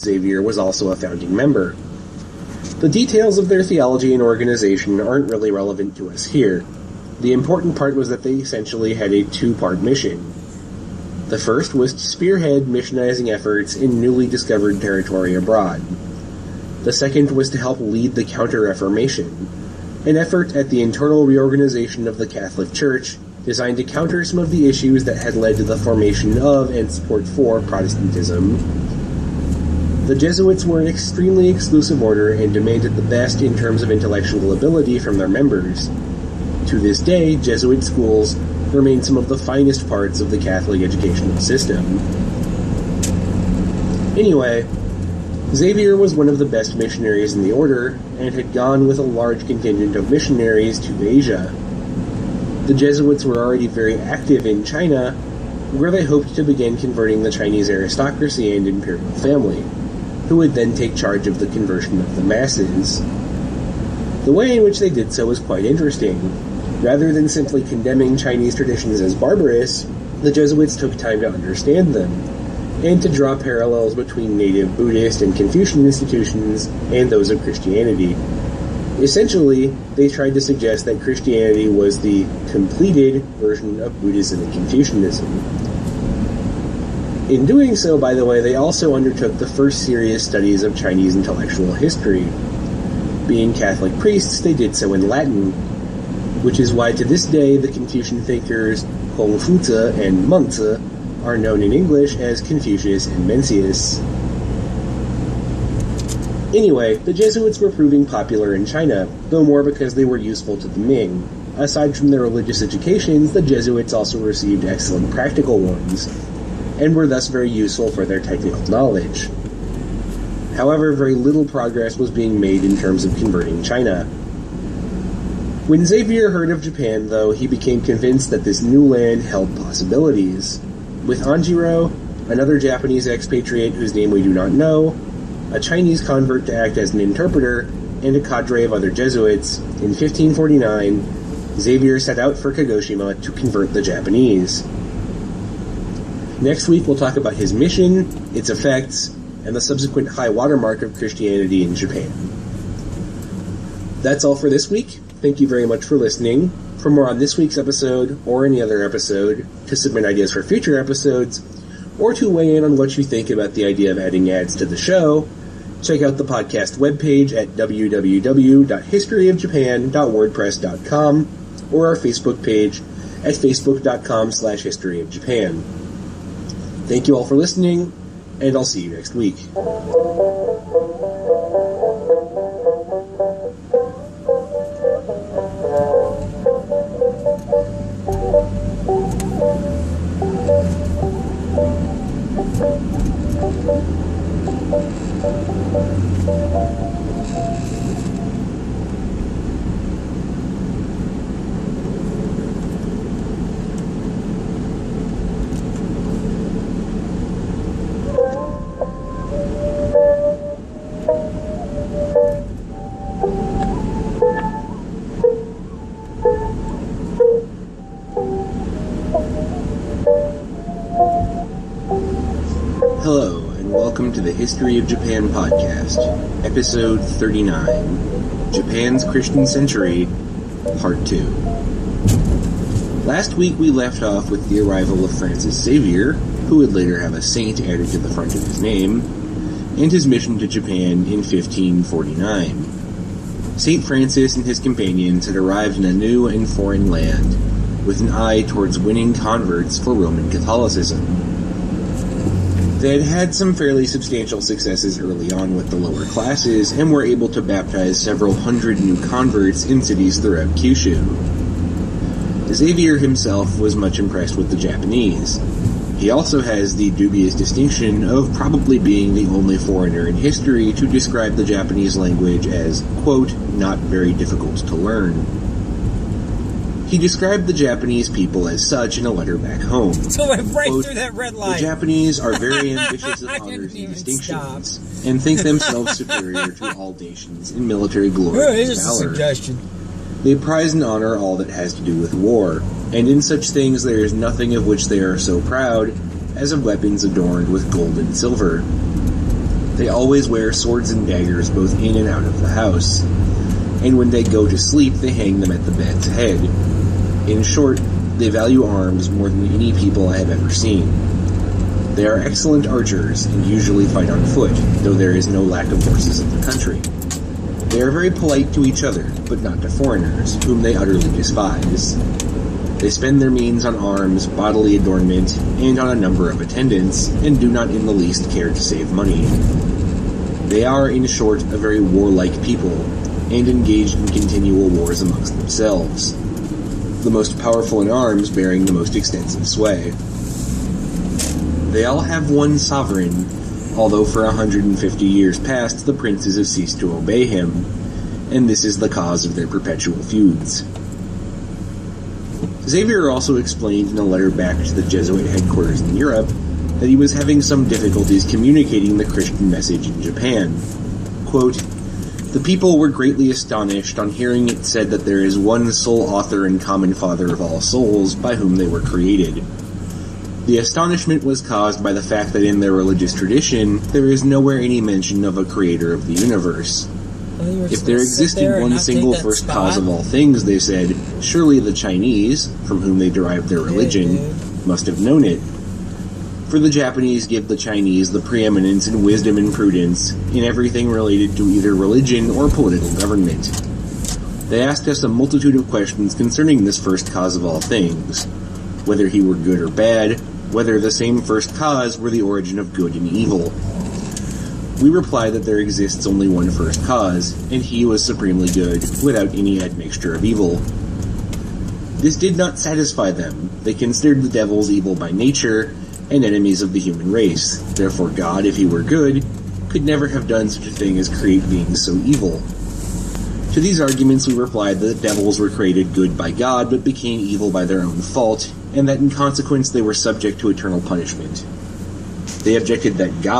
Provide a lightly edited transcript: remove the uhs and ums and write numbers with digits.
Xavier was also a founding member. The details of their theology and organization aren't really relevant to us here. The important part was that they essentially had a two-part mission. The first was to spearhead missionizing efforts in newly discovered territory abroad. The second was to help lead the Counter-Reformation, an effort at the internal reorganization of the Catholic Church designed to counter some of the issues that had led to the formation of and support for Protestantism. The Jesuits were an extremely exclusive order and demanded the best in terms of intellectual ability from their members. To this day, Jesuit schools remain some of the finest parts of the Catholic educational system. Anyway, Xavier was one of the best missionaries in the order, and had gone with a large contingent of missionaries to Asia. The Jesuits were already very active in China, where they hoped to begin converting the Chinese aristocracy and imperial family, who would then take charge of the conversion of the masses. The way in which they did so was quite interesting. Rather than simply condemning Chinese traditions as barbarous, the Jesuits took time to understand them, and to draw parallels between native Buddhist and Confucian institutions and those of Christianity. Essentially, they tried to suggest that Christianity was the completed version of Buddhism and Confucianism. In doing so, by the way, they also undertook the first serious studies of Chinese intellectual history. Being Catholic priests, they did so in Latin, which is why to this day the Confucian thinkers Hongfuzi and Mengzi are known in English as Confucius and Mencius. Anyway, the Jesuits were proving popular in China, though more because they were useful to the Ming. Aside from their religious educations, the Jesuits also received excellent practical ones, and were thus very useful for their technical knowledge. However, very little progress was being made in terms of converting China. When Xavier heard of Japan, though, he became convinced that this new land held possibilities. With Anjiro, another Japanese expatriate whose name we do not know, a Chinese convert to act as an interpreter, and a cadre of other Jesuits, in 1549, Xavier set out for Kagoshima to convert the Japanese. Next week we'll talk about his mission, its effects, and the subsequent high watermark of Christianity in Japan. That's all for this week. Thank you very much for listening. For more on this week's episode, or any other episode, to submit ideas for future episodes, or to weigh in on what you think about the idea of adding ads to the show, check out the podcast webpage at www.historyofjapan.wordpress.com, or our Facebook page at facebook.com/historyofjapan. Thank you all for listening, and I'll see you next week. Hello, and welcome to the History of Japan podcast, episode 39, Japan's Christian Century, part 2. Last week we left off with the arrival of Francis Xavier, who would later have a saint added to the front of his name, and his mission to Japan in 1549. St. Francis and his companions had arrived in a new and foreign land, with an eye towards winning converts for Roman Catholicism. They had had some fairly substantial successes early on with the lower classes, and were able to baptize several hundred new converts in cities throughout Kyushu. Xavier himself was much impressed with the Japanese. He also has the dubious distinction of probably being the only foreigner in history to describe the Japanese language as, quote, not very difficult to learn. He described the Japanese people as such in a letter back home. So I right Quote, through that red light. The Japanese are very ambitious of honors and distinctions, and think themselves superior to all nations in military glory and Here's a valor. suggestion. They prize and honor all that has to do with war, and in such things there is nothing of which they are so proud as of weapons adorned with gold and silver. They always wear swords and daggers both in and out of the house, and when they go to sleep, they hang them at the bed's head. In short, they value arms more than any people I have ever seen. They are excellent archers and usually fight on foot, though there is no lack of horses in the country. They are very polite to each other, but not to foreigners, whom they utterly despise. They spend their means on arms, bodily adornment, and on a number of attendants, and do not in the least care to save money. They are, in short, a very warlike people, and engaged in continual wars amongst themselves, the most powerful in arms bearing the most extensive sway. They all have one sovereign, although for 150 years past the princes have ceased to obey him, and this is the cause of their perpetual feuds. Xavier also explained in a letter back to the Jesuit headquarters in Europe that he was having some difficulties communicating the Christian message in Japan. Quote, "The people were greatly astonished on hearing it said that there is one sole author and common father of all souls by whom they were created. The astonishment was caused by the fact that in their religious tradition there is nowhere any mention of a creator of the universe. If there existed one single first cause of all things, they said, surely the Chinese, from whom they derived their religion, must have known it. For the Japanese give the Chinese the preeminence in wisdom and prudence in everything related to either religion or political government. They asked us a multitude of questions concerning this first cause of all things, whether he were good or bad, whether the same first cause were the origin of good and evil. We reply that there exists only one first cause, and he was supremely good, without any admixture of evil. This did not satisfy them. They considered the devils evil by nature, and enemies of the human race. Therefore God, if he were good, could never have done such a thing as create beings so evil. To these arguments we replied that the devils were created good by God, but became evil by their own fault, and that in consequence they were subject to eternal punishment. They objected that God